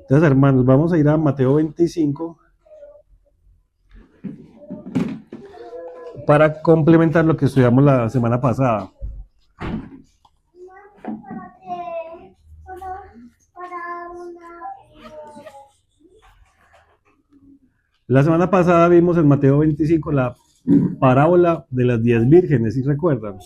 Entonces, hermanos, vamos a ir a Mateo 25 para complementar lo que estudiamos la semana pasada. La semana pasada vimos en Mateo 25 la parábola de las 10 vírgenes, ¿sí recuerdan?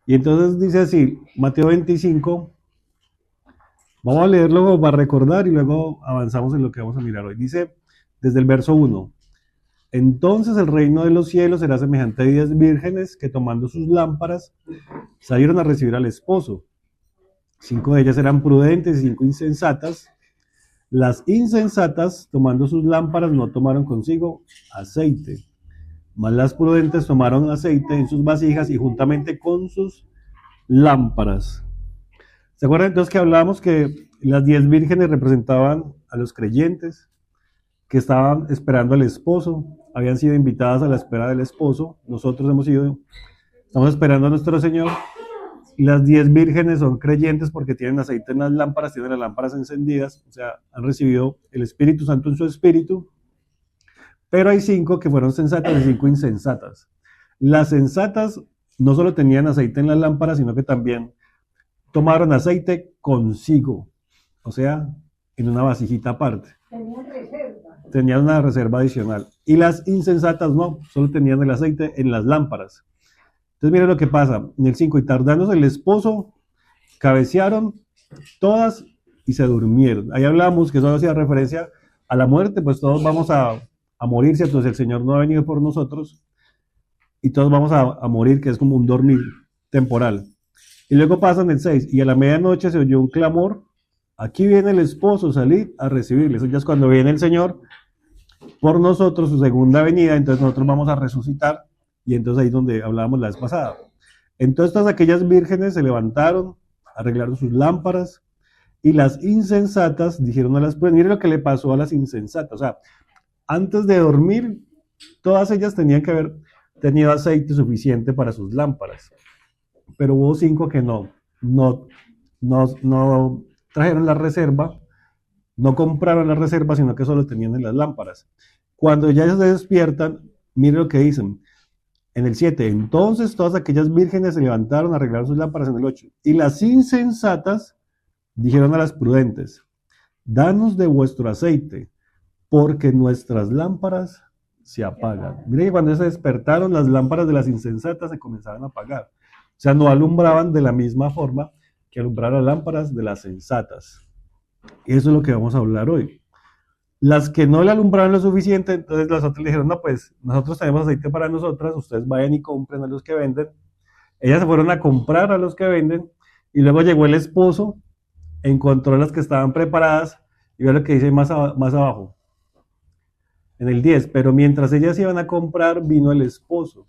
Y entonces dice así, Mateo 25, vamos a leerlo para recordar y luego avanzamos en lo que vamos a mirar hoy. Dice desde el verso 1, entonces el reino de los cielos será semejante a 10 vírgenes que tomando sus lámparas salieron a recibir al esposo. 5 de ellas eran prudentes y 5 insensatas. Las insensatas, tomando sus lámparas, no tomaron consigo aceite, mas las prudentes tomaron aceite en sus vasijas y juntamente con sus lámparas. ¿Se acuerdan entonces que hablábamos que las 10 vírgenes representaban a los creyentes que estaban esperando al esposo? Habían sido invitadas a la espera del esposo. Nosotros estamos esperando a nuestro Señor. Las 10 vírgenes son creyentes porque tienen aceite en las lámparas, tienen las lámparas encendidas, o sea, han recibido el Espíritu Santo en su espíritu. Pero hay 5 que fueron sensatas y 5 insensatas. Las sensatas no solo tenían aceite en las lámparas, sino que también tomaron aceite consigo, o sea, en una vasijita aparte. Tenían una reserva adicional. Y las insensatas no, solo tenían el aceite en las lámparas. Entonces miren lo que pasa. En el 5, y tardándose el esposo, cabecearon todas y se durmieron. Ahí hablamos que eso hacía referencia a la muerte, pues todos vamos a morir, ¿cierto? El Señor no ha venido por nosotros y todos vamos a morir, que es como un dormir temporal. Y luego pasan el 6, y a la medianoche se oyó un clamor, aquí viene el esposo, salid a recibirle. Eso ya es cuando viene el Señor por nosotros, su segunda venida, entonces nosotros vamos a resucitar, y entonces ahí es donde hablábamos la vez pasada. Entonces todas aquellas vírgenes se levantaron, arreglaron sus lámparas, y las insensatas dijeron a las prudentes, miren lo que le pasó a las insensatas, o sea, antes de dormir, todas ellas tenían que haber tenido aceite suficiente para sus lámparas, pero hubo 5 que no trajeron la reserva, no compraron la reserva, sino que solo tenían en las lámparas. Cuando ya se despiertan, miren lo que dicen. En el 7, entonces todas aquellas vírgenes se levantaron, arreglaron sus lámparas. En el 8, y las insensatas dijeron a las prudentes, danos de vuestro aceite, porque nuestras lámparas se apagan. Miren que cuando se despertaron, las lámparas de las insensatas se comenzaban a apagar. O sea, no alumbraban de la misma forma que alumbraron las lámparas de las sensatas. Y eso es lo que vamos a hablar hoy. Las que no le alumbraron lo suficiente, entonces las otras le dijeron, no, pues nosotros tenemos aceite para nosotras, ustedes vayan y compren a los que venden. Ellas se fueron a comprar a los que venden, y luego llegó el esposo, encontró las que estaban preparadas, y ve lo que dice más abajo, en el 10, pero mientras ellas iban a comprar, vino el esposo.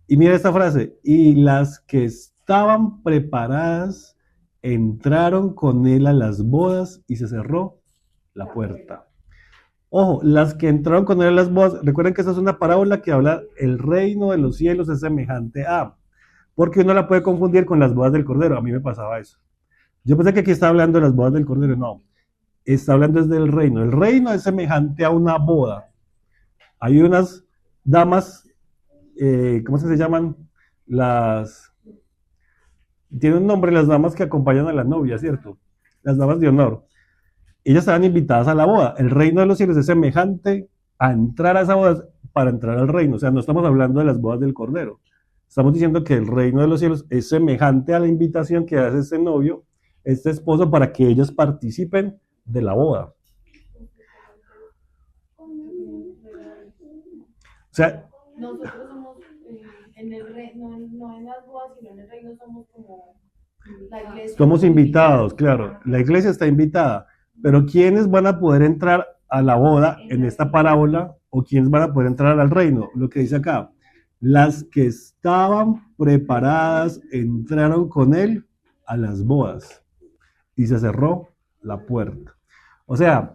Y mira esta frase, y las que estaban preparadas entraron con él a las bodas y se cerró la puerta. Ojo, las que entraron con él a las bodas, recuerden que esta es una parábola que habla, el reino de los cielos es semejante a, porque uno la puede confundir con las bodas del Cordero. A mí me pasaba eso. Yo pensé que aquí está hablando de las bodas del Cordero, no, está hablando desde el reino. El reino es semejante a una boda. Hay unas damas, ¿cómo se llaman? Tienen un nombre las damas que acompañan a la novia, ¿cierto? Las damas de honor. Ellas estaban invitadas a la boda. El reino de los cielos es semejante a entrar a esa boda para entrar al reino. O sea, no estamos hablando de las bodas del Cordero. Estamos diciendo que el reino de los cielos es semejante a la invitación que hace este novio, este esposo, para que ellos participen de la boda. O sea, nosotros somos en el reino, no en las bodas, sino en el reino somos como la iglesia. Somos invitados, claro. La iglesia está invitada. Pero ¿quiénes van a poder entrar a la boda en esta parábola? ¿O quiénes van a poder entrar al reino? Lo que dice acá. Las que estaban preparadas entraron con él a las bodas. Y se cerró la puerta. O sea,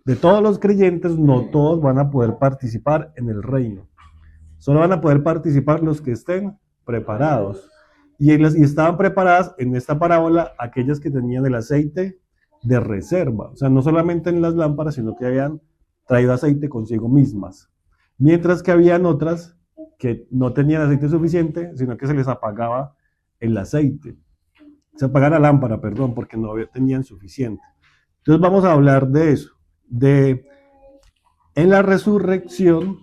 de todos los creyentes, no todos van a poder participar en el reino. Solo van a poder participar los que estén preparados. Y estaban preparadas en esta parábola aquellas que tenían el aceite de reserva. O sea, no solamente en las lámparas, sino que habían traído aceite consigo mismas. Mientras que habían otras que no tenían aceite suficiente, sino que se les apagaba el aceite. Se apagaba la lámpara, perdón, porque no tenían suficiente. Entonces vamos a hablar de eso. En la resurrección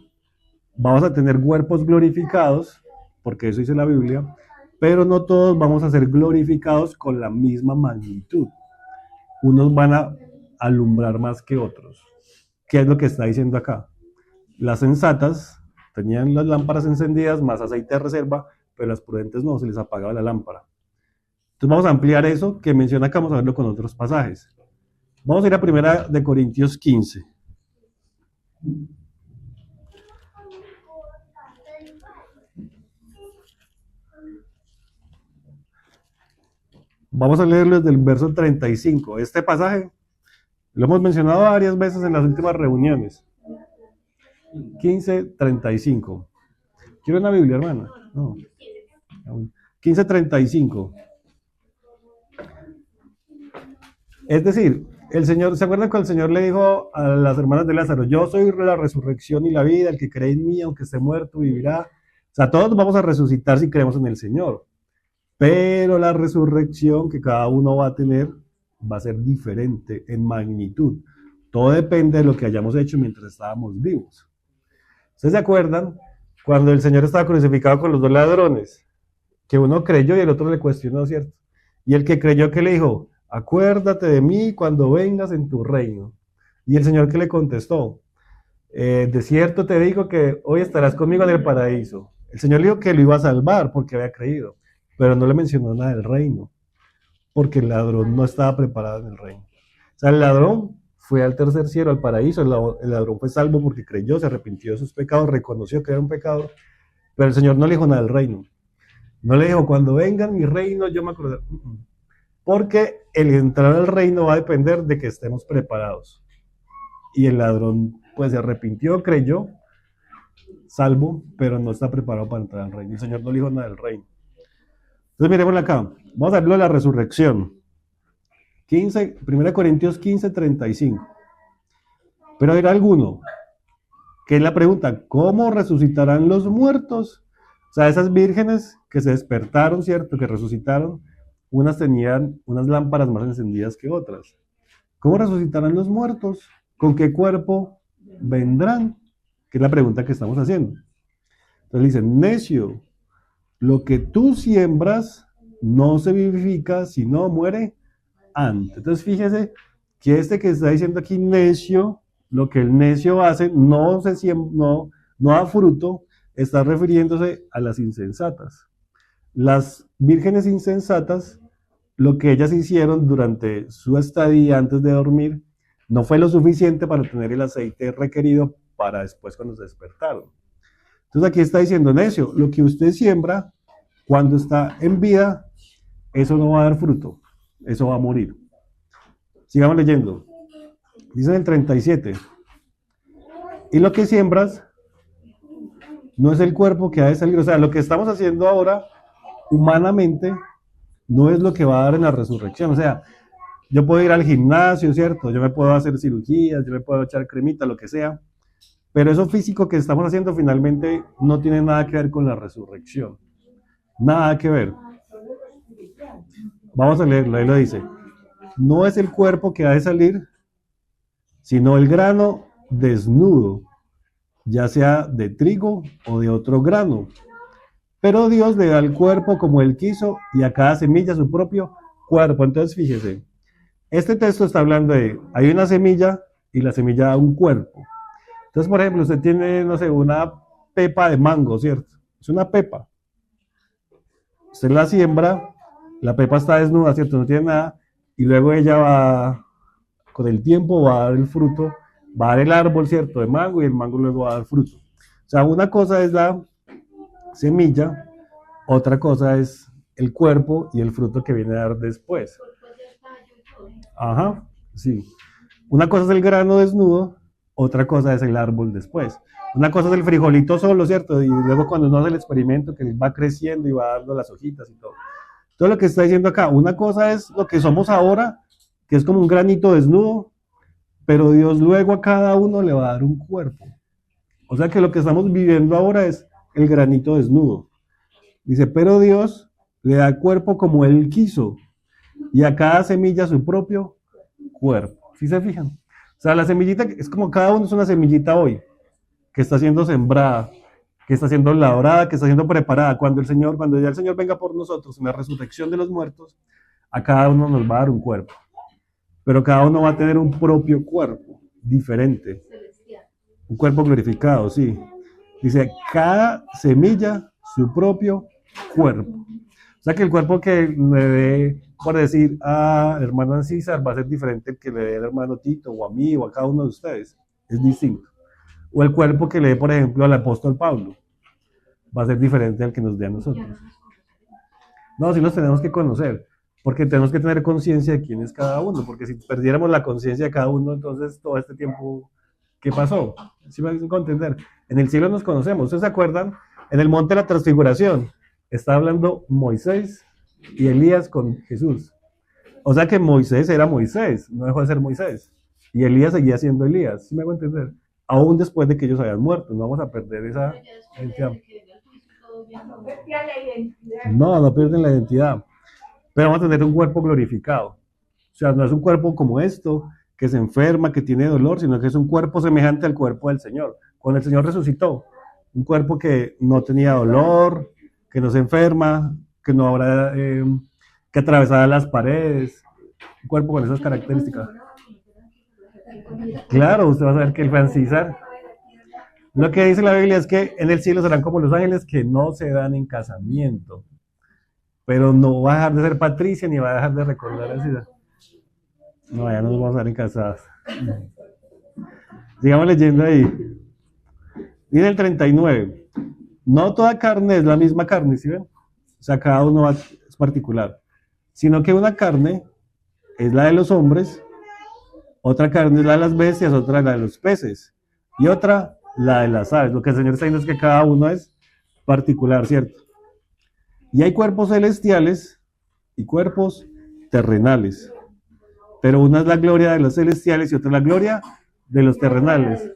vamos a tener cuerpos glorificados, porque eso dice la Biblia, pero no todos vamos a ser glorificados con la misma magnitud. Unos van a alumbrar más que otros. ¿Qué es lo que está diciendo acá? Las sensatas tenían las lámparas encendidas, más aceite de reserva, pero las prudentes no, se les apagaba la lámpara. Entonces vamos a ampliar eso que menciona acá, vamos a verlo con otros pasajes. Vamos a ir a 1 Corintios 15. Vamos a leerlo desde el verso 35. Este pasaje lo hemos mencionado varias veces en las últimas reuniones. 15:35. ¿Quiere una Biblia, hermana? No. 15:35. Es decir, el Señor, ¿se acuerdan cuando el Señor le dijo a las hermanas de Lázaro, yo soy la resurrección y la vida, el que cree en mí, aunque esté muerto, vivirá? O sea, todos vamos a resucitar si creemos en el Señor. Pero la resurrección que cada uno va a tener va a ser diferente en magnitud. Todo depende de lo que hayamos hecho mientras estábamos vivos. ¿Ustedes se acuerdan cuando el Señor estaba crucificado con los dos ladrones? Que uno creyó y el otro le cuestionó, ¿cierto? Y el que creyó, que le dijo, acuérdate de mí cuando vengas en tu reino. Y el Señor, que le contestó, de cierto te digo que hoy estarás conmigo en el paraíso. El Señor le dijo que lo iba a salvar porque había creído, pero no le mencionó nada del reino, porque el ladrón no estaba preparado en el reino. O sea, el ladrón fue al tercer cielo, al paraíso, el ladrón fue salvo porque creyó, se arrepintió de sus pecados, reconoció que era un pecador, pero el Señor no le dijo nada del reino. No le dijo, cuando venga mi reino, yo me acordaré. Porque el entrar al reino va a depender de que estemos preparados. Y el ladrón, pues, se arrepintió, creyó, salvo, pero no está preparado para entrar al reino. El Señor no le dijo nada del reino. Entonces, miremoslo acá. Vamos a hablar de la resurrección. 1 Corintios 15:35. Pero dirá alguno, que es la pregunta, ¿cómo resucitarán los muertos? O sea, esas vírgenes que se despertaron, ¿cierto? Que resucitaron, unas tenían unas lámparas más encendidas que otras. ¿Cómo resucitarán los muertos? ¿Con qué cuerpo vendrán? Que es la pregunta que estamos haciendo. Entonces dicen, necio, lo que tú siembras no se vivifica, sino muere antes. Entonces fíjese que este que está diciendo aquí necio, lo que el necio hace no da fruto, está refiriéndose a las insensatas. Las vírgenes insensatas, lo que ellas hicieron durante su estadía antes de dormir, no fue lo suficiente para tener el aceite requerido para después cuando se despertaron. Entonces aquí está diciendo, necio, lo que usted siembra cuando está en vida, eso no va a dar fruto, eso va a morir. Sigamos leyendo. Dice en el 37. Y lo que siembras no es el cuerpo que ha de salir. O sea, lo que estamos haciendo ahora, humanamente, no es lo que va a dar en la resurrección. O sea, yo puedo ir al gimnasio, ¿cierto? Yo me puedo hacer cirugías, yo me puedo echar cremita, lo que sea. Pero eso físico que estamos haciendo finalmente no tiene nada que ver con la resurrección. Nada que ver. Vamos a leerlo, ahí lo dice. No es el cuerpo que ha de salir, sino el grano desnudo, ya sea de trigo o de otro grano. Pero Dios le da al cuerpo como Él quiso y a cada semilla su propio cuerpo. Entonces fíjese, este texto está hablando de, hay una semilla y la semilla da un cuerpo. Entonces, por ejemplo, usted tiene, no sé, una pepa de mango, ¿cierto? Es una pepa. Usted la siembra, la pepa está desnuda, ¿cierto? No tiene nada. Y luego ella va, con el tiempo va a dar el fruto, va a dar el árbol, ¿cierto? De mango y el mango luego va a dar fruto. O sea, una cosa es la semilla, otra cosa es el cuerpo y el fruto que viene a dar después. Ajá. Sí. Una cosa es el grano desnudo, otra cosa es el árbol después. Una cosa es el frijolito solo, ¿cierto? Y luego cuando uno hace el experimento que va creciendo y va dando las hojitas y todo. Todo lo que está diciendo acá, una cosa es lo que somos ahora, que es como un granito desnudo, pero Dios luego a cada uno le va a dar un cuerpo. O sea que lo que estamos viviendo ahora es el granito desnudo. Dice, pero Dios le da cuerpo como Él quiso, y a cada semilla su propio cuerpo. ¿Sí se fijan? O sea, la semillita es como cada uno es una semillita hoy, que está siendo sembrada, que está siendo labrada, que está siendo preparada. Cuando ya el Señor venga por nosotros en la resurrección de los muertos, a cada uno nos va a dar un cuerpo. Pero cada uno va a tener un propio cuerpo, diferente. Un cuerpo glorificado, sí. Dice, cada semilla su propio cuerpo. O sea que el cuerpo que le dé, por decir, a hermano César va a ser diferente al que le dé al hermano Tito, o a mí, o a cada uno de ustedes. Es distinto. O el cuerpo que le dé, por ejemplo, al apóstol Pablo va a ser diferente al que nos dé a nosotros. No, sí los tenemos que conocer, porque tenemos que tener conciencia de quién es cada uno, porque si perdiéramos la conciencia de cada uno, entonces todo este tiempo, ¿qué pasó? ¿Sí me hacen entender? En el cielo nos conocemos. ¿Ustedes se acuerdan? En el monte de la transfiguración está hablando Moisés y Elías con Jesús. O sea que Moisés era Moisés, no dejó de ser Moisés. Y Elías seguía siendo Elías. ¿Sí me hago entender? Aún después de que ellos habían muerto. No vamos a perder esa identidad. No, no pierden la identidad. Pero vamos a tener un cuerpo glorificado. O sea, no es un cuerpo como esto, que se enferma, que tiene dolor, sino que es un cuerpo semejante al cuerpo del Señor. Cuando el Señor resucitó, un cuerpo que no tenía dolor, que no se enferma, que no habrá, que atravesara las paredes, un cuerpo con esas características. Claro, usted va a saber que el Francisar. Lo que dice la Biblia es que en el cielo serán como los ángeles que no se dan en casamiento. Pero no va a dejar de ser Patricia ni va a dejar de recordar así. No, ya no nos vamos a dar en casadas. Sigamos leyendo ahí. Dice el 39. No toda carne es la misma carne, ¿sí ven? O sea, cada uno es particular. Sino que una carne es la de los hombres, otra carne es la de las bestias, otra la de los peces, y otra la de las aves. Lo que el Señor está diciendo es que cada uno es particular, ¿cierto? Y hay cuerpos celestiales y cuerpos terrenales. Pero una es la gloria de los celestiales y otra es la gloria de los terrenales.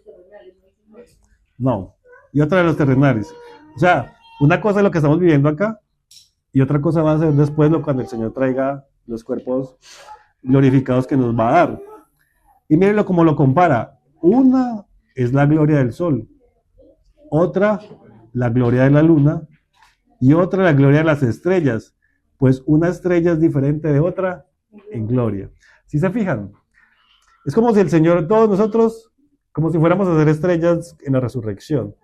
No, y otra de los terrenales. O sea, una cosa es lo que estamos viviendo acá y otra cosa va a ser después cuando el Señor traiga los cuerpos glorificados que nos va a dar. Y mírenlo cómo lo compara. Una es la gloria del sol, otra la gloria de la luna y otra la gloria de las estrellas. Pues una estrella es diferente de otra en gloria. ¿Sí se fijan? Es como si el Señor, todos nosotros, como si fuéramos a ser estrellas en la resurrección.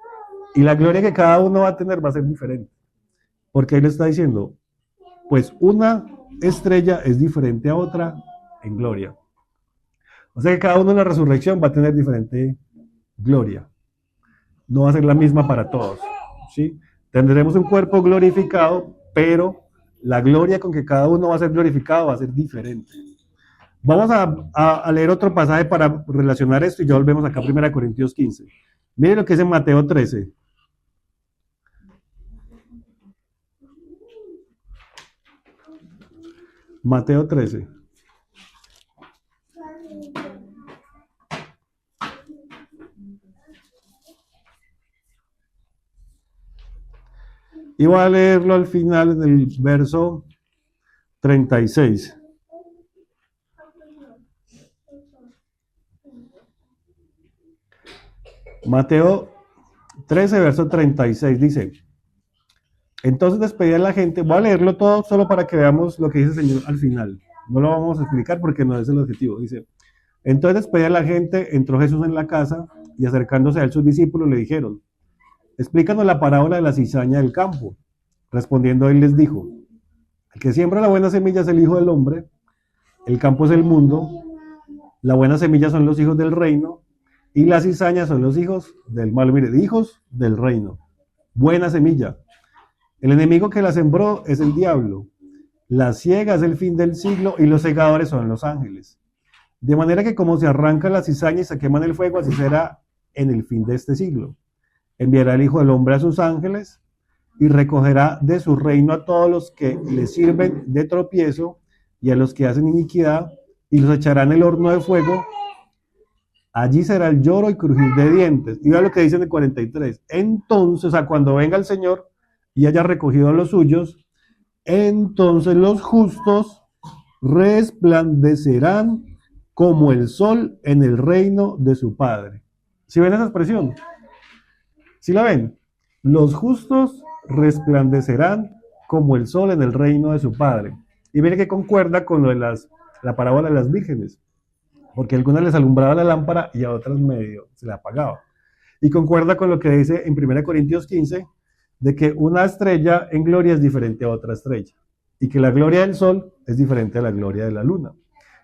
Y la gloria que cada uno va a tener va a ser diferente. Porque ahí le está diciendo, pues una estrella es diferente a otra en gloria. O sea que cada uno en la resurrección va a tener diferente gloria. No va a ser la misma para todos. ¿Sí? Tendremos un cuerpo glorificado, pero la gloria con que cada uno va a ser glorificado va a ser diferente. Vamos a leer otro pasaje para relacionar esto y ya volvemos acá a 1 Corintios 15. Miren lo que es en Mateo 13. Mateo 13. Y voy a leerlo al final del verso 36. Mateo 13, verso 36 dice, entonces despedía a la gente, voy a leerlo todo solo para que veamos lo que dice el Señor al final. No lo vamos a explicar porque no es el objetivo. Dice, entonces despedía a la gente, entró Jesús en la casa y acercándose a él sus discípulos le dijeron, explícanos la parábola de la cizaña del campo. Respondiendo él les dijo, el que siembra la buena semilla es el Hijo del Hombre, el campo es el mundo, la buena semilla son los hijos del reino y las cizañas son los hijos del mal. Mire, hijos del reino, buena semilla. El enemigo que la sembró es el diablo, la siega es el fin del siglo y los segadores son los ángeles. De manera que como se arranca la cizaña y se quema en el fuego, así será en el fin de este siglo. Enviará el Hijo del Hombre a sus ángeles y recogerá de su reino a todos los que le sirven de tropiezo y a los que hacen iniquidad, y los echará en el horno de fuego. Allí será el lloro y crujir de dientes. Y vea lo que dice en el 43. Entonces, cuando venga el Señor y haya recogido a los suyos, entonces los justos resplandecerán como el sol en el reino de su Padre. ¿Sí ven esa expresión? ¿Sí la ven? Los justos resplandecerán como el sol en el reino de su Padre. Y miren que concuerda con lo de la parábola de las vírgenes, porque a algunas les alumbraba la lámpara y a otras medio se la apagaba. Y concuerda con lo que dice en 1 Corintios 15, de que una estrella en gloria es diferente a otra estrella, y que la gloria del sol es diferente a la gloria de la luna.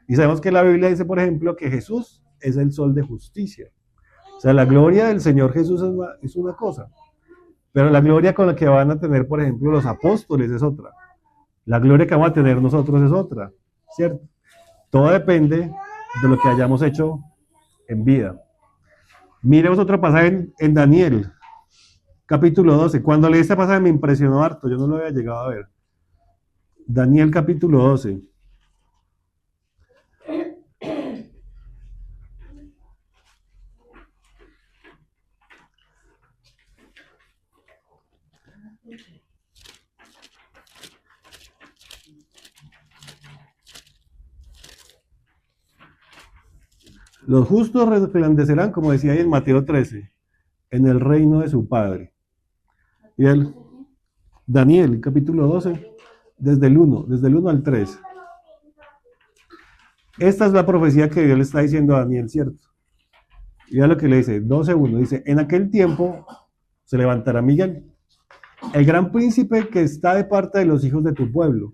Y sabemos que la Biblia dice, por ejemplo, que Jesús es el sol de justicia. O sea, la gloria del Señor Jesús es una cosa, pero la gloria con la que van a tener, por ejemplo, los apóstoles es otra. La gloria que vamos a tener nosotros es otra, ¿cierto? Todo depende de lo que hayamos hecho en vida. Miremos otro pasaje en Daniel, capítulo 12. Cuando leí este pasaje me impresionó harto, yo no lo había llegado a ver. Daniel capítulo 12. Los justos resplandecerán, como decía ahí en Mateo 13, en el reino de su Padre. Y el Daniel, capítulo 12, desde el 1 al 3. Esta es la profecía que Dios le está diciendo a Daniel, ¿cierto? Y ya lo que le dice, 12:1, dice, en aquel tiempo se levantará Miguel, el gran príncipe que está de parte de los hijos de tu pueblo,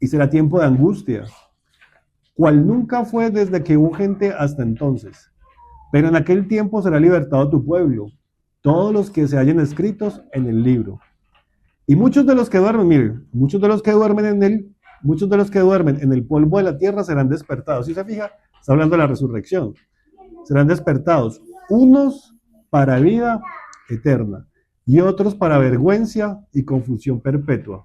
y será tiempo de angustia, cual nunca fue desde que hubo gente hasta entonces. Pero en aquel tiempo será libertado tu pueblo, todos los que se hallen escritos en el libro. Y muchos de los que duermen, miren, muchos de los que duermen en el polvo de la tierra serán despertados. Si se fija, está hablando de la resurrección. Serán despertados, unos para vida eterna y otros para vergüenza y confusión perpetua.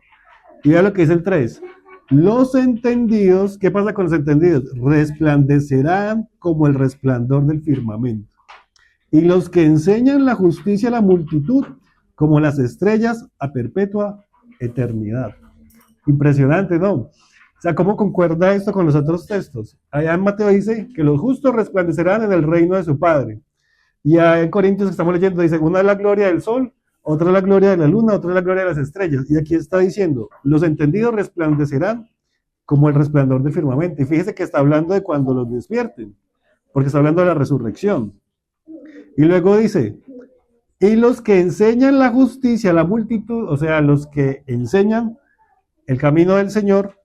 Y vea lo que dice el 3. Los entendidos, ¿qué pasa con los entendidos? Resplandecerán como el resplandor del firmamento. Y los que enseñan la justicia a la multitud, como las estrellas a perpetua eternidad. Impresionante, ¿no? O sea, ¿cómo concuerda esto con los otros textos? Allá en Mateo dice que los justos resplandecerán en el reino de su Padre. Y allá en Corintios que estamos leyendo dice, una es la gloria del sol, otra es la gloria de la luna, otra es la gloria de las estrellas. Y aquí está diciendo, los entendidos resplandecerán como el resplandor del firmamento. Y fíjese que está hablando de cuando los despierten, porque está hablando de la resurrección. Y luego dice, y los que enseñan la justicia a la multitud, o sea, los que enseñan el camino del Señor,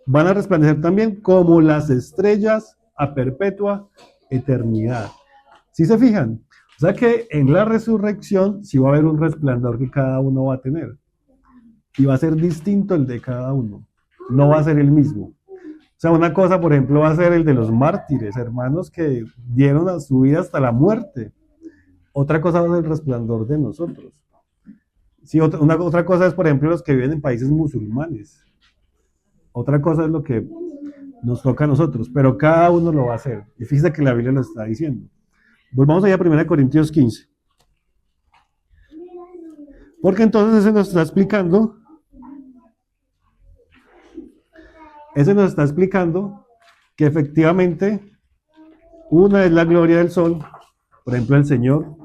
van a resplandecer también como las estrellas a perpetua eternidad. ¿Sí se fijan? O sea que en la resurrección sí va a haber un resplandor que cada uno va a tener. Y va a ser distinto el de cada uno. No va a ser el mismo. O sea, una cosa, por ejemplo, va a ser el de los mártires, hermanos que dieron a su vida hasta la muerte. Otra cosa va a ser el resplandor de nosotros. Sí, otra cosa es, por ejemplo, los que viven en países musulmanes. Otra cosa es lo que nos toca a nosotros, pero cada uno lo va a hacer. Y fíjese que la Biblia lo está diciendo. Volvamos allá a 1 Corintios 15. Porque entonces ese nos está explicando que efectivamente una es la gloria del sol, por ejemplo el Señor,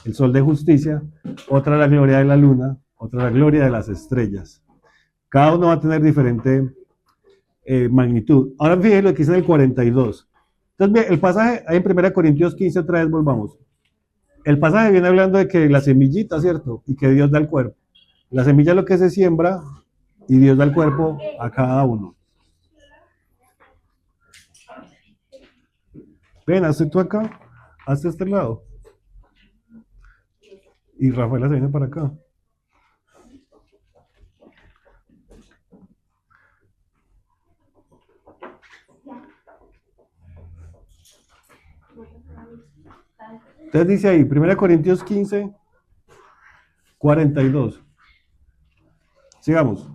el sol de justicia, otra la gloria de la luna, otra la gloria de las estrellas. Cada uno va a tener diferente magnitud. Ahora fíjense lo que dice en el 42. Entonces, bien, el pasaje, ahí en 1 Corintios 15, otra vez volvamos. El pasaje viene hablando de que la semillita, ¿cierto? Y que Dios da el cuerpo. La semilla es lo que se siembra y Dios da el cuerpo a cada uno. Ven, hazte tú acá, hazte este lado. Y Rafaela se viene para acá. Entonces dice ahí, 1 Corintios 15, 42. Sigamos.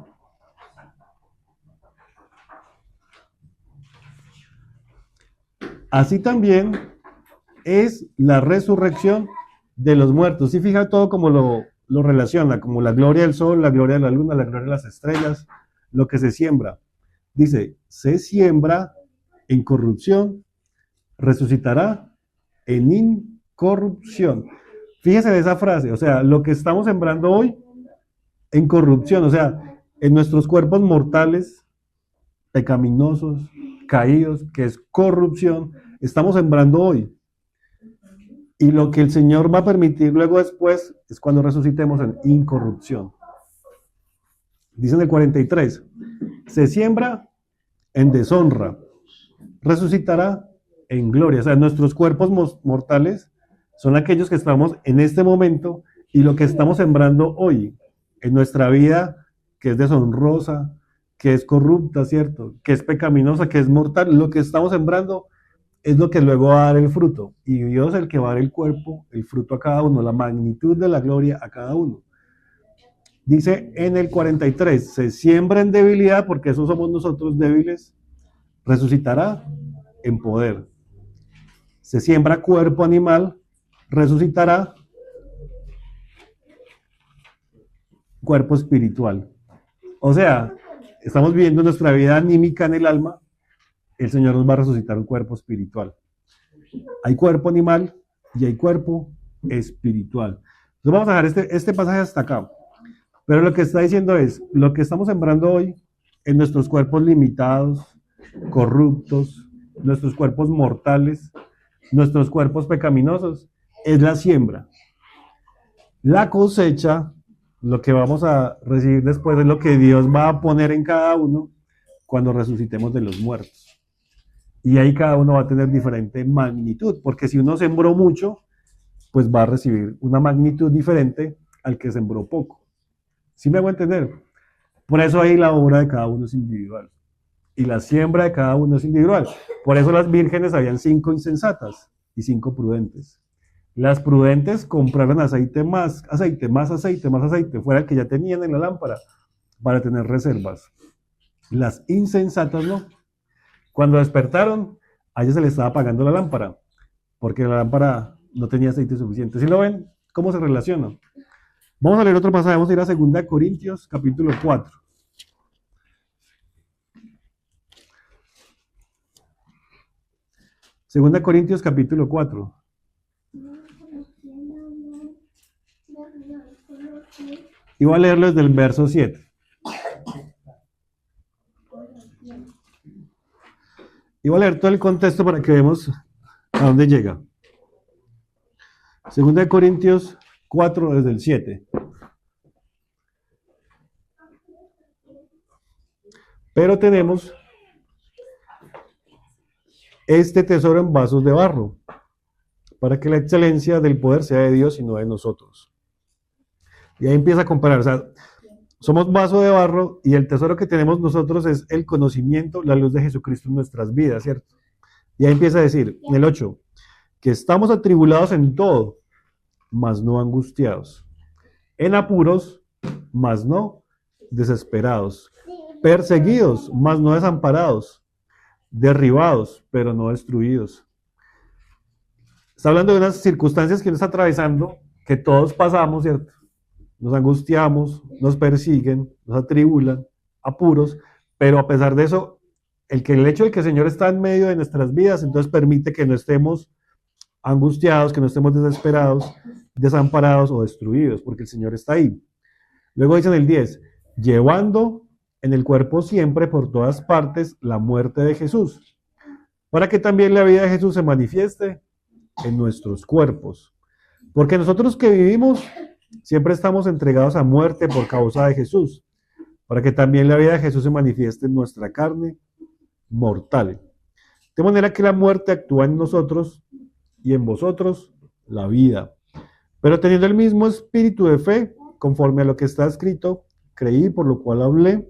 Así también es la resurrección de los muertos. Sí, fija todo como lo relaciona, como la gloria del sol, la gloria de la luna, la gloria de las estrellas, lo que se siembra. Dice, se siembra en corrupción, resucitará en incorrupción. Fíjese de esa frase, o sea, lo que estamos sembrando hoy en corrupción, o sea, en nuestros cuerpos mortales, pecaminosos, caídos, que es corrupción, estamos sembrando hoy. Y lo que el Señor va a permitir luego después es cuando resucitemos en incorrupción. Dice en el 43, se siembra en deshonra, resucitará en gloria. O sea, nuestros cuerpos mortales son aquellos que estamos en este momento y lo que estamos sembrando hoy en nuestra vida, que es deshonrosa, que es corrupta, ¿cierto? Que es pecaminosa, que es mortal. Lo que estamos sembrando es lo que luego va a dar el fruto. Y Dios es el que va a dar el cuerpo, el fruto a cada uno, la magnitud de la gloria a cada uno. Dice en el 43, se siembra en debilidad, porque esos somos nosotros débiles, resucitará en poder. Se siembra cuerpo animal, resucitará cuerpo espiritual. O sea, estamos viviendo nuestra vida anímica en el alma, el Señor nos va a resucitar un cuerpo espiritual. Hay cuerpo animal y hay cuerpo espiritual. Entonces vamos a dejar este pasaje hasta acá. Pero lo que está diciendo es, lo que estamos sembrando hoy en nuestros cuerpos limitados, corruptos, nuestros cuerpos mortales, nuestros cuerpos pecaminosos, es la siembra. La cosecha, lo que vamos a recibir después, es lo que Dios va a poner en cada uno cuando resucitemos de los muertos. Y ahí cada uno va a tener diferente magnitud, porque si uno sembró mucho, pues va a recibir una magnitud diferente al que sembró poco. ¿Sí me hago entender? Por eso ahí la obra de cada uno es individual. Y la siembra de cada uno es individual. Por eso las vírgenes habían 5 insensatas y 5 prudentes. Las prudentes compraron aceite, más aceite, más aceite, más aceite, fuera el que ya tenían en la lámpara, para tener reservas. Las insensatas no. Cuando despertaron, a ellas se les estaba apagando la lámpara, porque la lámpara no tenía aceite suficiente. ¿Sí lo ven? ¿Cómo se relaciona? Vamos a leer otro pasaje, vamos a ir a 2 Corintios, capítulo 4. Segunda Corintios, capítulo 4. Y voy a leerlo desde el verso 7. Y voy a leer todo el contexto para que veamos a dónde llega. 2 Corintios 4, desde el 7. Pero tenemos este tesoro en vasos de barro, para que la excelencia del poder sea de Dios y no de nosotros. Y ahí empieza a comparar, o sea, somos vaso de barro y el tesoro que tenemos nosotros es el conocimiento, la luz de Jesucristo en nuestras vidas, ¿cierto? Y ahí empieza a decir, en el 8, que estamos atribulados en todo, mas no angustiados, en apuros, mas no desesperados, perseguidos, mas no desamparados, derribados, pero no destruidos. Está hablando de unas circunstancias que uno está atravesando, que todos pasamos, ¿cierto? Nos angustiamos, nos persiguen, nos atribulan, apuros, pero a pesar de eso, el hecho de que el Señor está en medio de nuestras vidas, entonces permite que no estemos angustiados, que no estemos desesperados, desamparados o destruidos, porque el Señor está ahí. Luego dice en el 10, llevando en el cuerpo siempre por todas partes la muerte de Jesús, para que también la vida de Jesús se manifieste en nuestros cuerpos. Porque nosotros que vivimos siempre estamos entregados a muerte por causa de Jesús, para que también la vida de Jesús se manifieste en nuestra carne mortal. De manera que la muerte actúa en nosotros y en vosotros la vida. Pero teniendo el mismo espíritu de fe, conforme a lo que está escrito, creí, por lo cual hablé.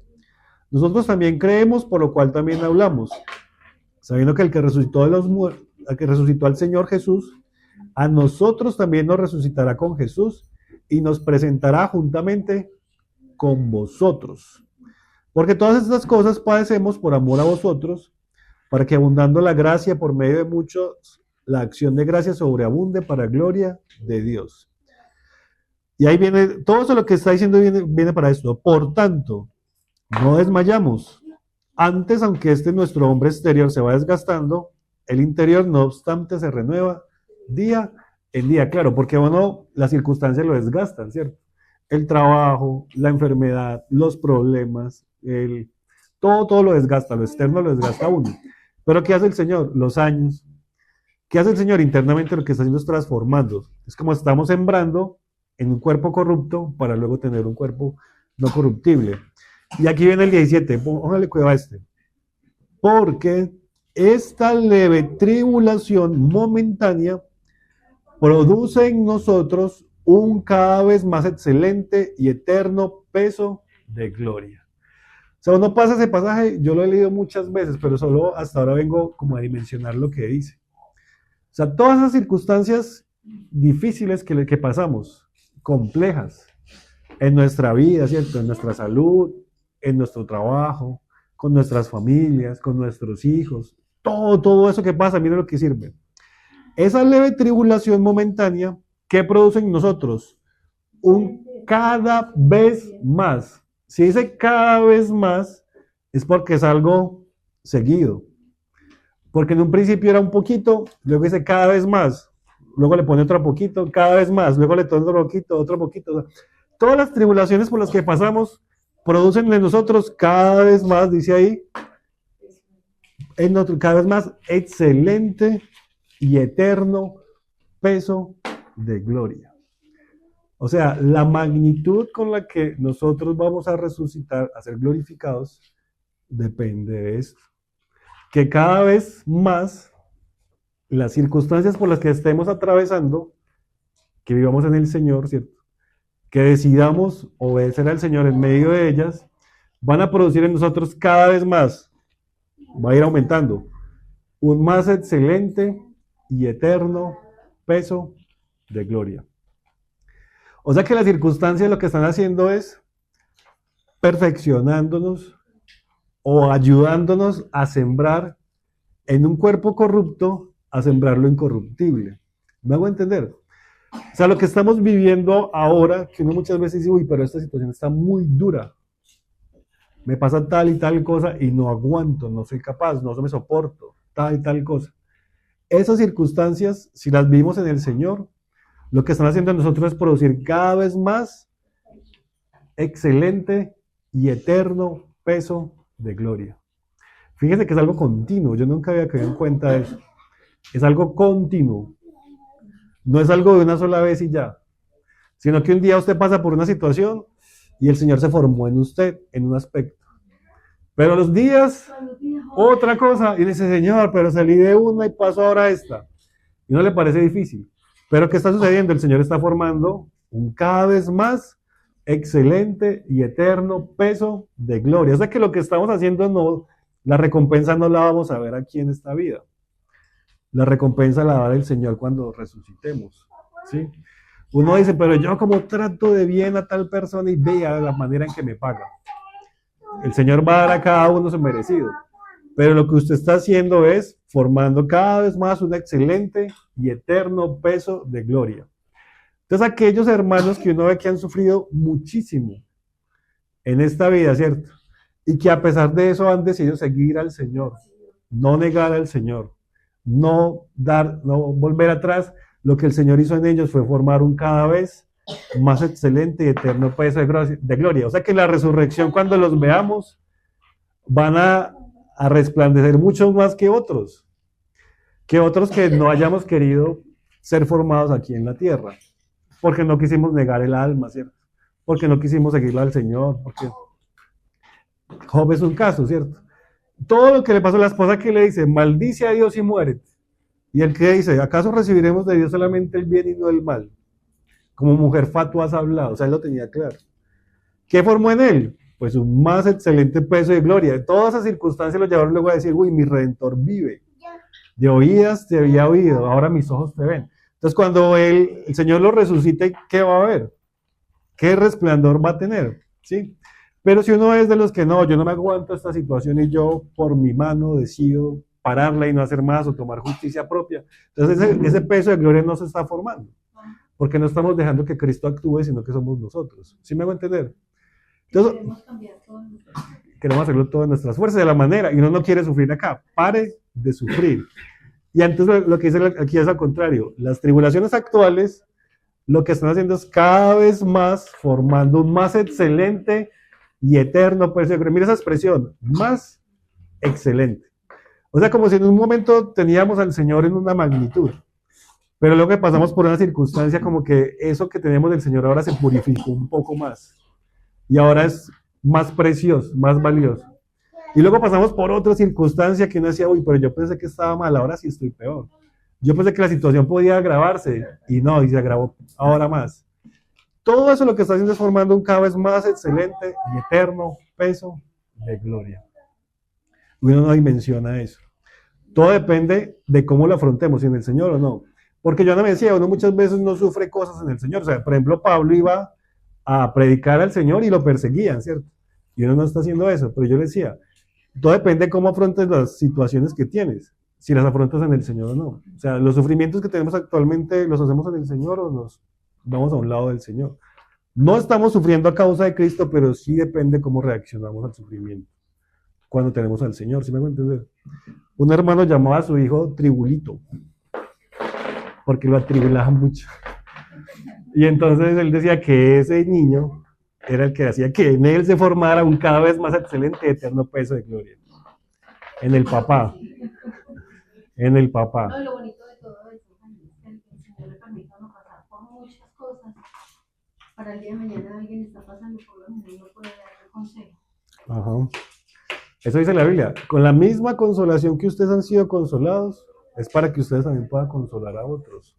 Nosotros también creemos, por lo cual también hablamos, sabiendo que el que resucitó de los muertos, el que resucitó al Señor Jesús, a nosotros también nos resucitará con Jesús y nos presentará juntamente con vosotros. Porque todas estas cosas padecemos por amor a vosotros, para que abundando la gracia por medio de muchos, la acción de gracia sobreabunde para gloria de Dios. Y ahí viene, todo eso lo que está diciendo viene para esto. Por tanto, no desmayamos. Antes, aunque nuestro hombre exterior se va desgastando, el interior, no obstante, se renueva día en día. Claro, porque bueno, las circunstancias lo desgastan, ¿cierto? El trabajo, la enfermedad, los problemas, todo lo desgasta, lo externo lo desgasta a uno. Pero ¿qué hace el Señor? Los años. ¿Qué hace el Señor? Internamente lo que está haciendo es transformando. Es como estamos sembrando en un cuerpo corrupto para luego tener un cuerpo no corruptible. Y aquí viene el 17, póngale cuidado a este. Porque esta leve tribulación momentánea produce en nosotros un cada vez más excelente y eterno peso de gloria. O sea, uno pasa ese pasaje, yo lo he leído muchas veces, pero solo hasta ahora vengo como a dimensionar lo que dice. O sea, todas esas circunstancias difíciles que pasamos, complejas, en nuestra vida, ¿cierto? En nuestra salud, en nuestro trabajo, con nuestras familias, con nuestros hijos, todo eso que pasa, mire lo que sirve. Esa leve tribulación momentánea, ¿qué produce en nosotros? Un cada vez más. Si dice cada vez más, es porque es algo seguido. Porque en un principio era un poquito, luego dice cada vez más, luego le pone otro poquito, cada vez más, luego le pone otro poquito. Todas las tribulaciones por las que pasamos producen en nosotros cada vez más, dice ahí, cada vez más excelente y eterno peso de gloria. O sea, la magnitud con la que nosotros vamos a resucitar, a ser glorificados, depende de esto. Que cada vez más las circunstancias por las que estemos atravesando, que vivamos en el Señor, ¿cierto? Que decidamos obedecer al Señor en medio de ellas, van a producir en nosotros cada vez más, va a ir aumentando, un más excelente y eterno peso de gloria. O sea que las circunstancias lo que están haciendo es perfeccionándonos o ayudándonos a sembrar en un cuerpo corrupto, a sembrarlo incorruptible. ¿Me hago entender? O sea, lo que estamos viviendo ahora, que uno muchas veces dice, uy, pero esta situación está muy dura. Me pasa tal y tal cosa y no aguanto, no soy capaz, no me soporto, tal y tal cosa. Esas circunstancias, si las vivimos en el Señor, lo que están haciendo en nosotros es producir cada vez más excelente y eterno peso de gloria. Fíjese que es algo continuo, yo nunca había caído en cuenta de eso. Es algo continuo. No es algo de una sola vez y ya, sino que un día usted pasa por una situación y el Señor se formó en usted, en un aspecto. Pero los días, otra cosa, y dice, Señor, pero salí de una y paso ahora a esta. Y no le parece difícil. Pero ¿qué está sucediendo? El Señor está formando un cada vez más excelente y eterno peso de gloria. O sea que lo que estamos haciendo no, la recompensa no la vamos a ver aquí en esta vida. La recompensa la va a dar el Señor cuando resucitemos, ¿sí? Uno dice, pero yo como trato de bien a tal persona y vea la manera en que me paga. El Señor va a dar a cada uno su merecido. Pero lo que usted está haciendo es formando cada vez más un excelente y eterno peso de gloria. Entonces aquellos hermanos que uno ve que han sufrido muchísimo en esta vida, ¿cierto? Y que a pesar de eso han decidido seguir al Señor, no negar al Señor, no volver atrás. Lo que el Señor hizo en ellos fue formar un cada vez más excelente y eterno peso de gloria. O sea que la resurrección, cuando los veamos, van a resplandecer mucho más que otros que no hayamos querido ser formados aquí en la tierra, porque no quisimos negar el alma, ¿cierto? Porque no quisimos seguirlo al Señor, porque Job es un caso, ¿cierto? Todo lo que le pasó a la esposa que le dice, maldice a Dios y muérete. Y el que dice, ¿acaso recibiremos de Dios solamente el bien y no el mal? Como mujer fatua has hablado, o sea, él lo tenía claro. ¿Qué formó en él? Pues un más excelente peso de gloria. De todas esas circunstancias lo llevaron luego a decir, uy, mi Redentor vive. De oídas te había oído, ahora mis ojos te ven. Entonces Entonces, cuando el Señor lo resucite, ¿qué va a haber? ¿Qué resplandor va a tener? ¿Sí? Pero si uno es de los que no, yo no me aguanto esta situación y yo por mi mano decido pararla y no hacer más o tomar justicia propia, entonces ese peso de gloria no se está formando, porque no estamos dejando que Cristo actúe, sino que somos nosotros. ¿Sí me hago entender? Entonces, Queremos cambiar todo. queremos hacerlo todo en nuestras fuerzas, de la manera, y uno no quiere sufrir acá. Pare de sufrir. Y antes lo que dice aquí es al contrario. Las tribulaciones actuales lo que están haciendo es cada vez más formando un más excelente y eterno peso de gloria. Mira esa expresión, más excelente. O sea, como si en un momento teníamos al Señor en una magnitud, pero luego que pasamos por una circunstancia como que eso que teníamos del Señor ahora se purificó un poco más. Y ahora es más precioso, más valioso. Y luego pasamos por otra circunstancia que uno decía, uy, pero yo pensé que estaba mal, ahora sí estoy peor. Yo pensé que la situación podía agravarse, y no, y se agravó ahora más. Todo eso lo que está haciendo es formando un cada vez más excelente y eterno peso de gloria. Uno no dimensiona eso. Todo depende de cómo lo afrontemos, si en el Señor o no. Porque yo no me decía, uno muchas veces no sufre cosas en el Señor. O sea, por ejemplo, Pablo iba a predicar al Señor y lo perseguían, ¿cierto? Y uno no está haciendo eso, pero yo le decía, todo depende de cómo afrontes las situaciones que tienes, si las afrontas en el Señor o no. O sea, los sufrimientos que tenemos actualmente, ¿los hacemos en el Señor o nos vamos a un lado del Señor? No estamos sufriendo a causa de Cristo, pero sí depende cómo reaccionamos al sufrimiento cuando tenemos al Señor, ¿sí me hago entender? Un hermano llamaba a su hijo Tribulito, porque lo atribulaban mucho. Y entonces él decía que ese niño era el que hacía que en él se formara un cada vez más excelente y eterno peso de gloria. En el papá. En el papá. No, lo bonito de todo eso es que el Señor le permite a uno pasar por muchas cosas. Para el día de mañana alguien está pasando por lo mismo y no puede darle consejo. Ajá. Eso dice la Biblia. Con la misma consolación que ustedes han sido consolados, es para que ustedes también puedan consolar a otros.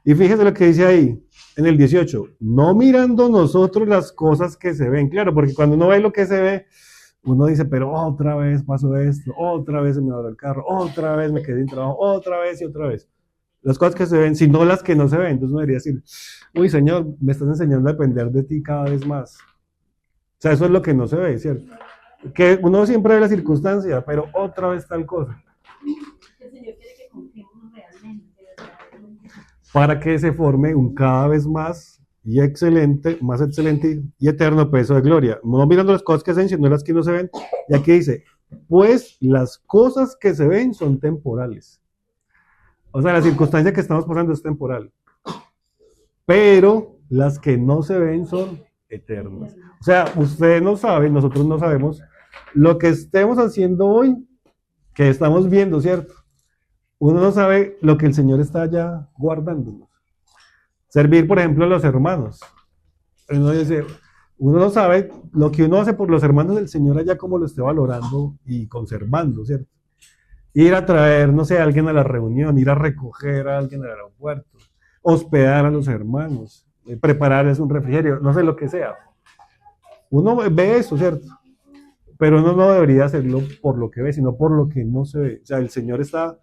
Y fíjense lo que dice ahí, en el 18, no mirando nosotros las cosas que se ven, claro, porque cuando uno ve lo que se ve, uno dice, pero otra vez pasó esto, otra vez se me abrió el carro, otra vez me quedé sin trabajo, otra vez y otra vez. Las cosas que se ven, sino las que no se ven. Entonces uno debería decir, uy, Señor, me estás enseñando a depender de ti cada vez más. O sea, eso es lo que no se ve, ¿cierto? Que uno siempre ve la circunstancia, pero otra vez tal cosa. El Señor quiere que confiemos realmente. Para que se forme un cada vez más excelente y eterno peso de gloria. No mirando las cosas que se ven, sino las que no se ven. Y aquí dice, pues las cosas que se ven son temporales. O sea, la circunstancia que estamos pasando es temporal. Pero las que no se ven son eternas. O sea, ustedes no saben, nosotros no sabemos lo que estemos haciendo hoy, que estamos viendo, ¿cierto? Uno no sabe lo que el Señor está ya guardándonos. Servir, por ejemplo, a los hermanos. Uno no sabe lo que uno hace por los hermanos del Señor allá, como lo esté valorando y conservando, ¿cierto? Ir a traer, no sé, a alguien a la reunión, ir a recoger a alguien al aeropuerto, hospedar a los hermanos, prepararles un refrigerio, no sé lo que sea. Uno ve eso, ¿cierto? Pero uno no debería hacerlo por lo que ve, sino por lo que no se ve. O sea, el Señor está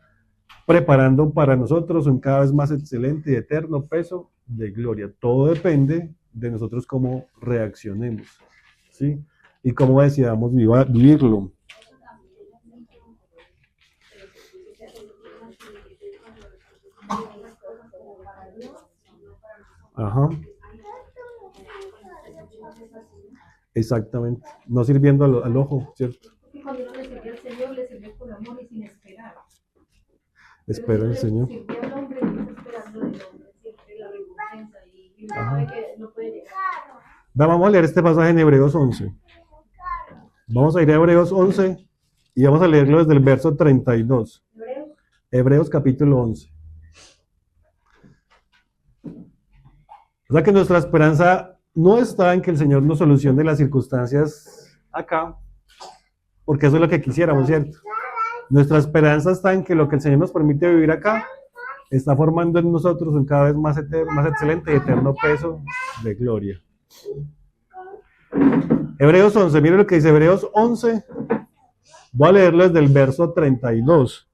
preparando para nosotros un cada vez más excelente y eterno peso de gloria. Todo depende de nosotros cómo reaccionemos, ¿sí? Y cómo decidamos vivirlo. Ajá. Exactamente. No sirviendo al ojo, ¿cierto? Cuando uno le sirve al Señor, le sirve por amor y sin esperar. Espera el Señor. Si sirve al hombre, no está esperando del hombre siempre la recompensa y uno sabe que no puede llegar. Vamos a leer este pasaje en Hebreos 11. Vamos a ir a Hebreos 11 y vamos a leerlo desde el verso 32. Hebreos capítulo 11. O sea que nuestra esperanza no está en que el Señor nos solucione las circunstancias acá, porque eso es lo que quisiéramos, ¿cierto? Nuestra esperanza está en que lo que el Señor nos permite vivir acá está formando en nosotros un cada vez más excelente y eterno peso de gloria. Hebreos 11, mire lo que dice Hebreos 11. Voy a leerlo desde el verso 32.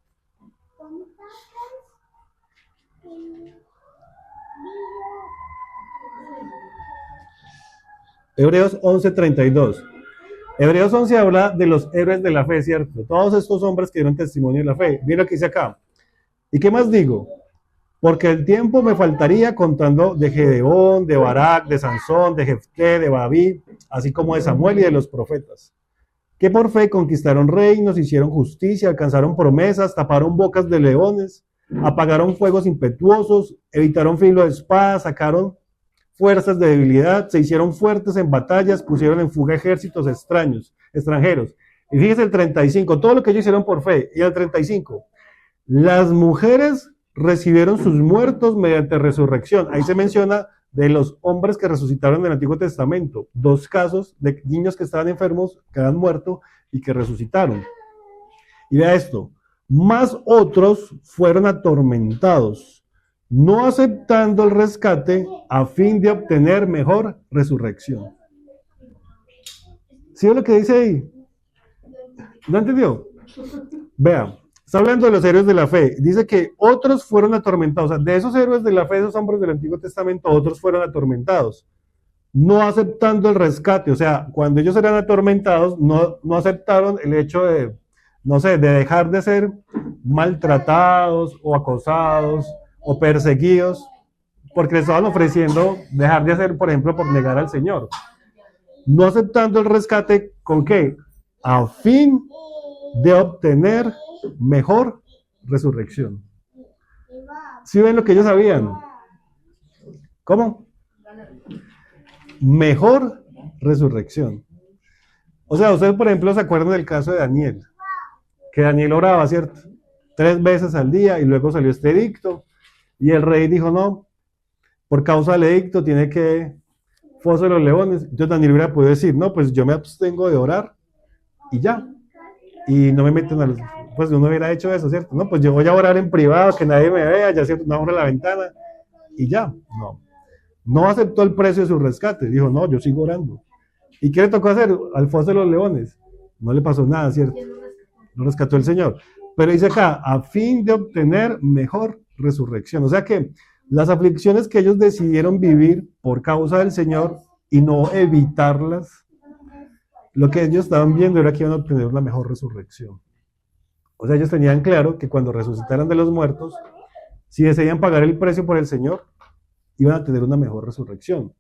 Hebreos 11:32. Hebreos 11 habla de los héroes de la fe, ¿cierto? Todos estos hombres que dieron testimonio de la fe. Mira lo que dice acá. ¿Y qué más digo? Porque el tiempo me faltaría contando de Gedeón, de Barak, de Sansón, de Jefté, de David, así como de Samuel y de los profetas, que por fe conquistaron reinos, hicieron justicia, alcanzaron promesas, taparon bocas de leones, apagaron fuegos impetuosos, evitaron filo de espada, sacaron fuerzas de debilidad, se hicieron fuertes en batallas, pusieron en fuga ejércitos extranjeros. Y fíjese el 35, todo lo que ellos hicieron por fe. Y el 35, las mujeres recibieron sus muertos mediante resurrección. Ahí se menciona de los hombres que resucitaron en el Antiguo Testamento, 2 casos de niños que estaban enfermos, que habían muerto y que resucitaron. Y vea esto, más otros fueron atormentados, no aceptando el rescate a fin de obtener mejor resurrección. ¿Sí ve lo que dice ahí? ¿No entendió? Vean, está hablando de los héroes de la fe. Dice que otros fueron atormentados. O sea, de esos héroes de la fe, esos hombres del Antiguo Testamento, otros fueron atormentados, no aceptando el rescate. O sea, cuando ellos eran atormentados, no aceptaron el hecho de, no sé, de dejar de ser maltratados o acosados o perseguidos, porque les estaban ofreciendo dejar de hacer, por ejemplo, por negar al Señor. No aceptando el rescate, ¿con qué? A fin de obtener mejor resurrección. ¿Sí ven lo que ellos sabían? ¿Cómo? Mejor resurrección. O sea, ustedes, por ejemplo, se acuerdan del caso de Daniel, que Daniel oraba, ¿cierto? 3 veces al día y luego salió este edicto y el rey dijo, no, por causa del edicto tiene que foso de los leones. Entonces Daniel hubiera podido decir, no, pues yo me abstengo de orar y ya. Y no me meten a los... Pues uno hubiera hecho eso, ¿cierto? No, pues yo voy a orar en privado, que nadie me vea, ya cierto, no abro la ventana y ya. No aceptó el precio de su rescate. Dijo, no, yo sigo orando. ¿Y qué le tocó hacer? Al foso de los leones. No le pasó nada, ¿cierto? Lo rescató el Señor. Pero dice acá, a fin de obtener mejor resurrección. O sea que las aflicciones que ellos decidieron vivir por causa del Señor y no evitarlas, lo que ellos estaban viendo era que iban a obtener una mejor resurrección. O sea, ellos tenían claro que cuando resucitaran de los muertos, si deseaban pagar el precio por el Señor, iban a tener una mejor resurrección.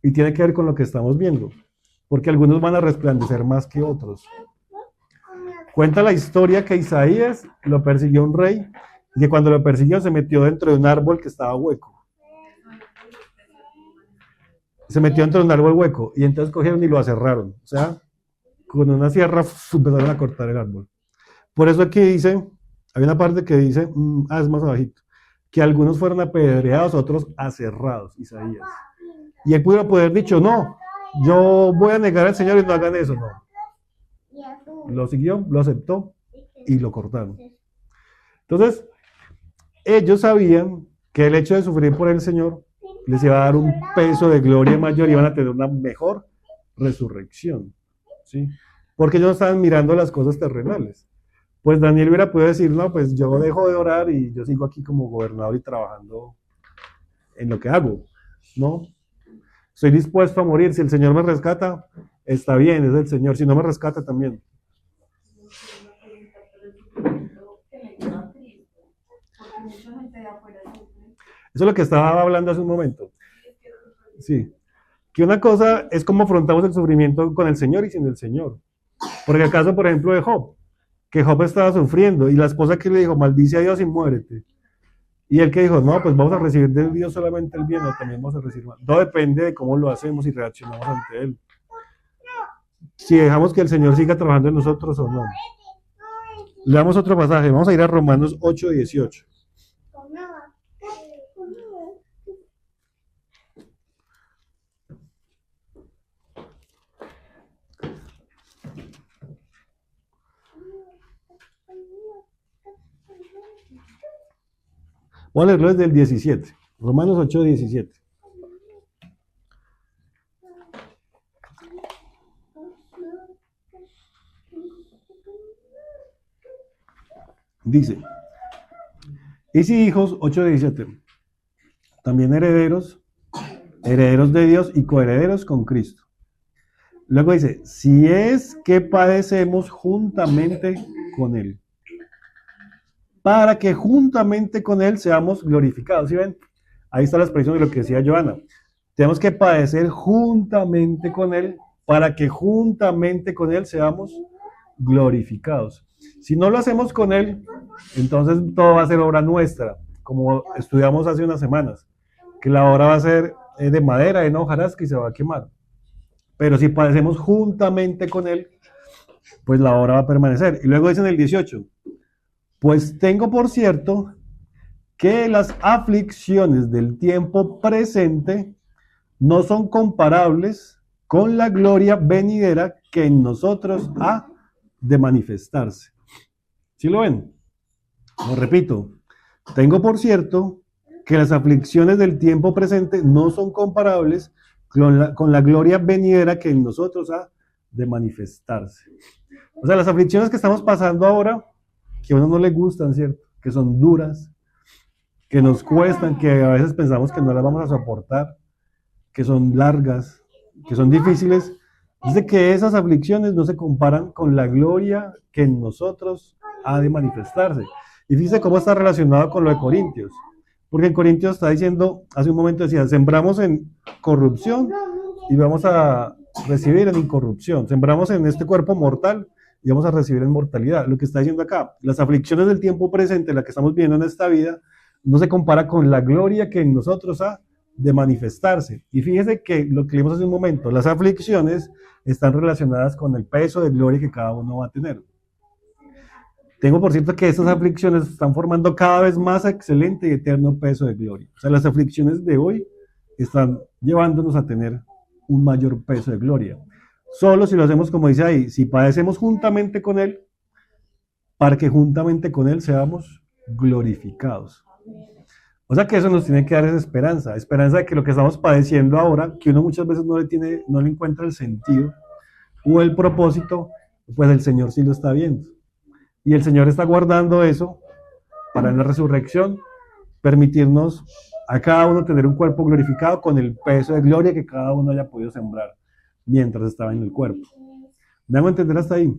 Y tiene que ver con lo que estamos viendo, porque algunos van a resplandecer más que otros. Cuenta la historia que Isaías lo persiguió un rey, y que cuando lo persiguió se metió dentro de un árbol que estaba hueco. Se metió dentro de un árbol hueco, y entonces cogieron y lo aserraron. O sea, con una sierra empezaron a cortar el árbol. Por eso aquí dice, hay una parte que dice, es más abajito, que algunos fueron apedreados, otros aserrados, Isaías. Y él pudo haber dicho, no, yo voy a negar al Señor y no hagan eso, no. Lo siguió, lo aceptó y lo cortaron. Entonces, ellos sabían que el hecho de sufrir por el Señor les iba a dar un peso de gloria mayor y iban a tener una mejor resurrección, ¿sí? Porque ellos no estaban mirando las cosas terrenales. Pues Daniel hubiera podido decir, no, pues yo dejo de orar y yo sigo aquí como gobernador y trabajando en lo que hago, ¿no? Estoy dispuesto a morir, si el Señor me rescata, está bien, es el Señor, si no me rescata también. Eso es lo que estaba hablando hace un momento. Sí. Que una cosa es cómo afrontamos el sufrimiento con el Señor y sin el Señor. Porque el caso, por ejemplo, de Job, que Job estaba sufriendo y la esposa que le dijo, maldice a Dios y muérete. Y él que dijo, no, pues vamos a recibir de Dios solamente el bien, o también vamos a recibir mal. Todo depende de cómo lo hacemos y reaccionamos ante Él. Si dejamos que el Señor siga trabajando en nosotros o no. Leamos otro pasaje, vamos a ir a Romanos 8:18. Voy a leerlo desde el 17. Romanos 8:17. Dice, y si hijos, 8:17, también herederos de Dios y coherederos con Cristo. Luego dice, si es que padecemos juntamente con Él, para que juntamente con Él seamos glorificados. ¿Sí ven? Ahí está la expresión de lo que decía Joana. Tenemos que padecer juntamente con Él, para que juntamente con Él seamos glorificados. Si no lo hacemos con Él, entonces todo va a ser obra nuestra, como estudiamos hace unas semanas, que la obra va a ser de madera, de hojarasca y se va a quemar. Pero si padecemos juntamente con Él, pues la obra va a permanecer. Y luego dice en el 18, pues tengo por cierto que las aflicciones del tiempo presente no son comparables con la gloria venidera que en nosotros ha de manifestarse. ¿Sí lo ven? Lo repito, tengo por cierto que las aflicciones del tiempo presente no son comparables con la gloria venidera que en nosotros ha de manifestarse. O sea, las aflicciones que estamos pasando ahora, que a uno no le gustan, ¿cierto? Que son duras, que nos cuestan, que a veces pensamos que no las vamos a soportar, que son largas, que son difíciles, dice que esas aflicciones no se comparan con la gloria que en nosotros ha de manifestarse. Y fíjese cómo está relacionado con lo de Corintios. Porque en Corintios está diciendo, hace un momento decía, sembramos en corrupción y vamos a recibir en incorrupción. Sembramos en este cuerpo mortal y vamos a recibir en mortalidad. Lo que está diciendo acá, las aflicciones del tiempo presente, la que estamos viendo en esta vida, no se compara con la gloria que en nosotros ha de manifestarse. Y fíjese que lo que vimos hace un momento, las aflicciones están relacionadas con el peso de gloria que cada uno va a tener. Tengo por cierto que estas aflicciones están formando cada vez más excelente y eterno peso de gloria. O sea, las aflicciones de hoy están llevándonos a tener un mayor peso de gloria. Solo si lo hacemos como dice ahí, si padecemos juntamente con Él, para que juntamente con Él seamos glorificados. O sea que eso nos tiene que dar esa esperanza, esperanza de que lo que estamos padeciendo ahora, que uno muchas veces no le encuentra el sentido o el propósito, pues el Señor sí lo está viendo. Y el Señor está guardando eso para en la resurrección permitirnos a cada uno tener un cuerpo glorificado con el peso de gloria que cada uno haya podido sembrar mientras estaba en el cuerpo. ¿Me hago entender hasta ahí?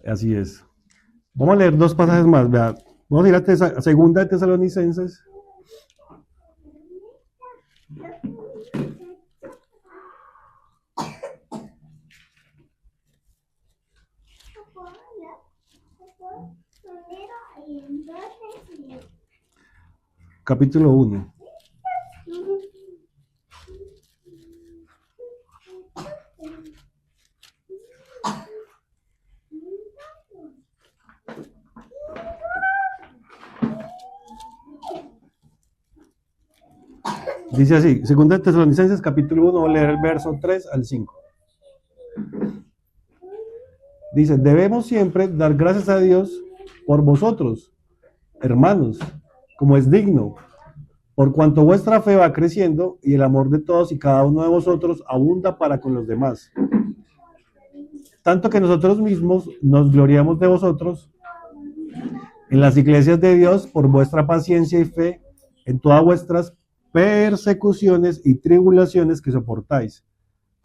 Así es. Vamos a leer dos pasajes más. Vea. Vamos a ir a segunda de Tesalonicenses. Capítulo 1. Dice así, segunda de Tesalonicenses, capítulo 1, voy a leer el verso 3 al 5. Dice, debemos siempre dar gracias a Dios por vosotros, hermanos, como es digno, por cuanto vuestra fe va creciendo y el amor de todos y cada uno de vosotros abunda para con los demás. Tanto que nosotros mismos nos gloriamos de vosotros en las iglesias de Dios por vuestra paciencia y fe en todas vuestras persecuciones y tribulaciones que soportáis.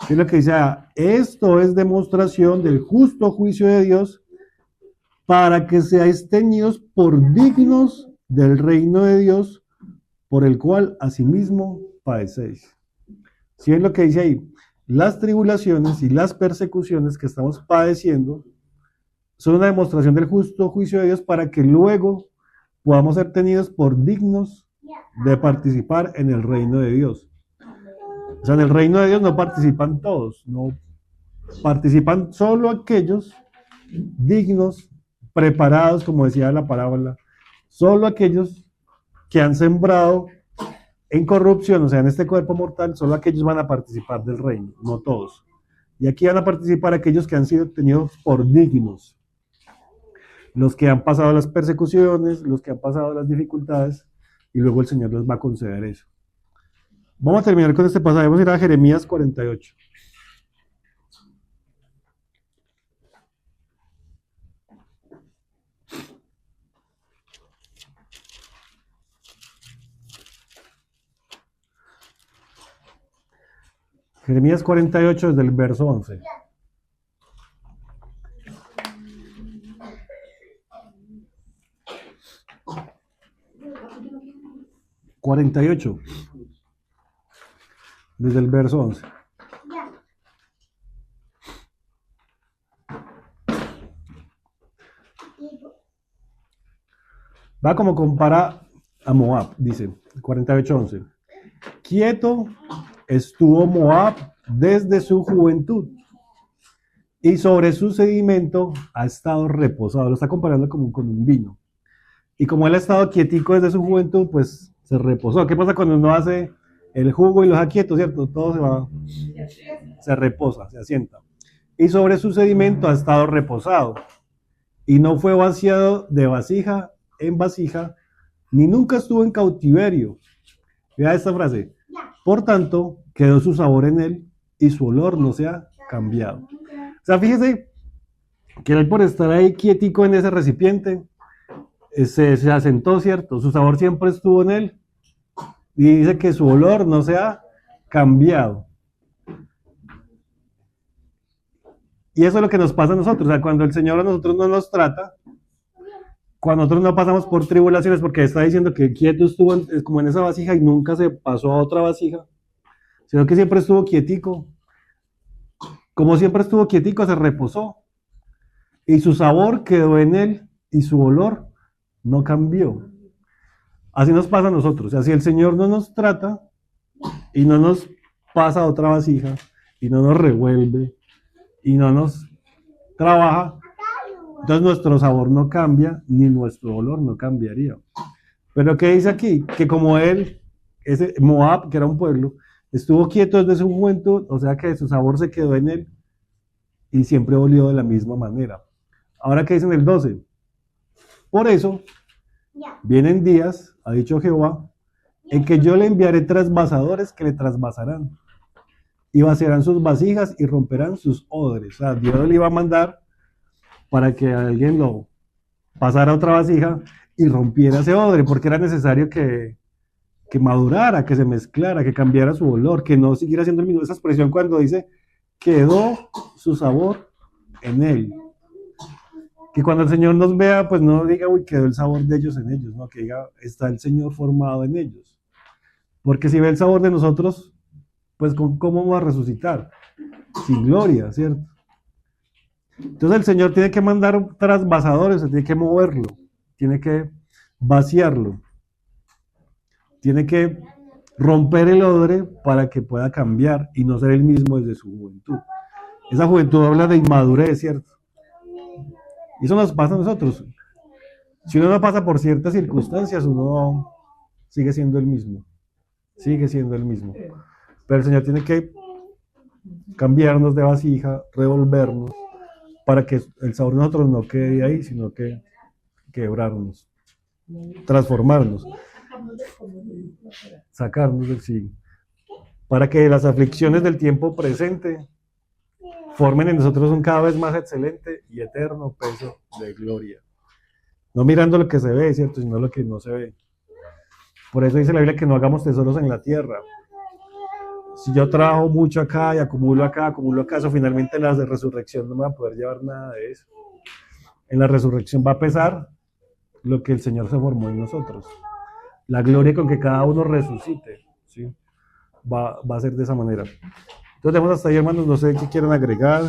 Es lo que dice, esto es demostración del justo juicio de Dios para que seáis tenidos por dignos del reino de Dios, por el cual asimismo padecéis. ¿Sí ven lo que dice ahí? Las tribulaciones y las persecuciones que estamos padeciendo son una demostración del justo juicio de Dios para que luego podamos ser tenidos por dignos de participar en el reino de Dios. O sea, en el reino de Dios no participan todos, no participan solo aquellos dignos, preparados, como decía la parábola, solo aquellos que han sembrado en corrupción, o sea, en este cuerpo mortal, solo aquellos van a participar del reino, no todos. Y aquí van a participar aquellos que han sido tenidos por dignos, los que han pasado las persecuciones, los que han pasado las dificultades, y luego el Señor les va a conceder eso. Vamos a terminar con este pasaje. Vamos a ir a Jeremías 48. Jeremías 48 desde el verso 11. ...48... desde el verso 11. Va como compara a Moab, dice 48:11. Quieto estuvo Moab desde su juventud, y sobre su sedimento ha estado reposado. Lo está comparando como con un vino. Y como él ha estado quietico desde su juventud, pues se reposó. ¿Qué pasa cuando uno hace el jugo y lo deja quieto, cierto? Todo se va, se reposa, se asienta. Y sobre su sedimento ha estado reposado, y no fue vaciado de vasija en vasija, ni nunca estuvo en cautiverio. Vea esta frase. Por tanto, quedó su sabor en él, y su olor no se ha cambiado. O sea, fíjese que él, por estar ahí quietico en ese recipiente, se asentó, ¿cierto? Su sabor siempre estuvo en él, y dice que su olor no se ha cambiado. Y eso es lo que nos pasa a nosotros. O sea, cuando el Señor a nosotros no nos trata, cuando nosotros no pasamos por tribulaciones, porque está diciendo que quieto estuvo como en esa vasija y nunca se pasó a otra vasija, sino que siempre estuvo quietico. Como siempre estuvo quietico, se reposó, y su sabor quedó en él, y su olor no cambió. Así nos pasa a nosotros. O sea, si el Señor no nos trata y no nos pasa a otra vasija, y no nos revuelve, y no nos trabaja, entonces nuestro sabor no cambia, ni nuestro olor no cambiaría. Pero ¿qué dice aquí? Que como él, ese Moab, que era un pueblo, estuvo quieto desde su juventud, o sea que su sabor se quedó en él, y siempre olió de la misma manera. Ahora, ¿qué dice en el 12? Por eso, vienen días, ha dicho Jehová, en que yo le enviaré trasvasadores que le trasvasarán, y vaciarán sus vasijas y romperán sus odres. O sea, Dios le iba a mandar para que alguien lo pasara a otra vasija y rompiera ese odre, porque era necesario que madurara, que se mezclara, que cambiara su olor, que no siguiera siendo el mismo. Esa expresión cuando dice, quedó su sabor en él. Que cuando el Señor nos vea, pues no diga, uy, quedó el sabor de ellos en ellos, no, que diga, está el Señor formado en ellos. Porque si ve el sabor de nosotros, pues ¿cómo vamos a resucitar? Sin gloria, ¿cierto? Entonces el Señor tiene que mandar trasvasadores, tiene que moverlo, tiene que vaciarlo, tiene que romper el odre para que pueda cambiar y no ser el mismo desde su juventud. Esa juventud habla de inmadurez, ¿cierto? Y eso nos pasa a nosotros. Si uno no pasa por ciertas circunstancias, uno sigue siendo el mismo. Sigue siendo el mismo. Pero el Señor tiene que cambiarnos de vasija, revolvernos, para que el sabor de nosotros no quede ahí, sino que quebrarnos, transformarnos, sacarnos del sí, para que las aflicciones del tiempo presente formen en nosotros un cada vez más excelente y eterno peso de gloria. No mirando lo que se ve, ¿cierto? Sino lo que no se ve. Por eso dice la Biblia que no hagamos tesoros en la tierra. Si yo trabajo mucho acá y acumulo acá, eso finalmente en la resurrección no me va a poder llevar nada de eso. En la resurrección va a pesar lo que el Señor se formó en nosotros. La gloria con que cada uno resucite, ¿sí? Va a ser de esa manera. Entonces, hasta ahí, hermanos, no sé qué quieran agregar.